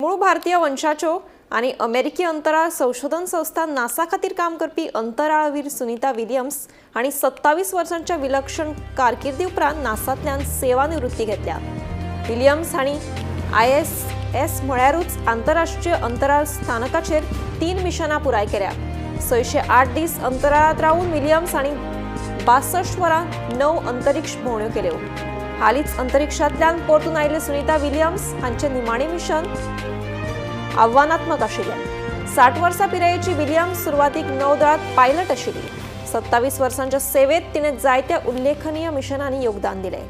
मूळ भारतीय वंशाच्यो आणि अमेरिकी अंतराळ संशोधन संस्था नासा खातीर काम करपी अंतराळवीर सुनीता विलियम्स हांणी 27 वर्सांच्या विलक्षण कारकिर्दी उपरांत नासांतल्यान सेवानिवृत्ती घेतल्या। विलियम्स हांणी ISS म्हळ्यारूच आंतरराष्ट्रीय अंतराळ स्थानकाचेर 3 मिशनां पुराय केल्या। 608 दीस अंतराळात रावून विलियम्स हांणी 62 वरां 9 अंतरिक्ष भोंवड्यो केल्यो। हालींच अंतरिक्षांतल्यान परतून आयिल्ले सुनीता विलियम्स हांचें निमाणें मिशन आव्हानात्मक आशिल्लें। 60 वर्सां पिरायेची विलियम्स सुरवातीक नौदळांत पायलट आशिल्ली। 27 वर्सांच्या सेवेत तिणें जायत्या उल्लेखनीय मिशनांनी योगदान दिलें।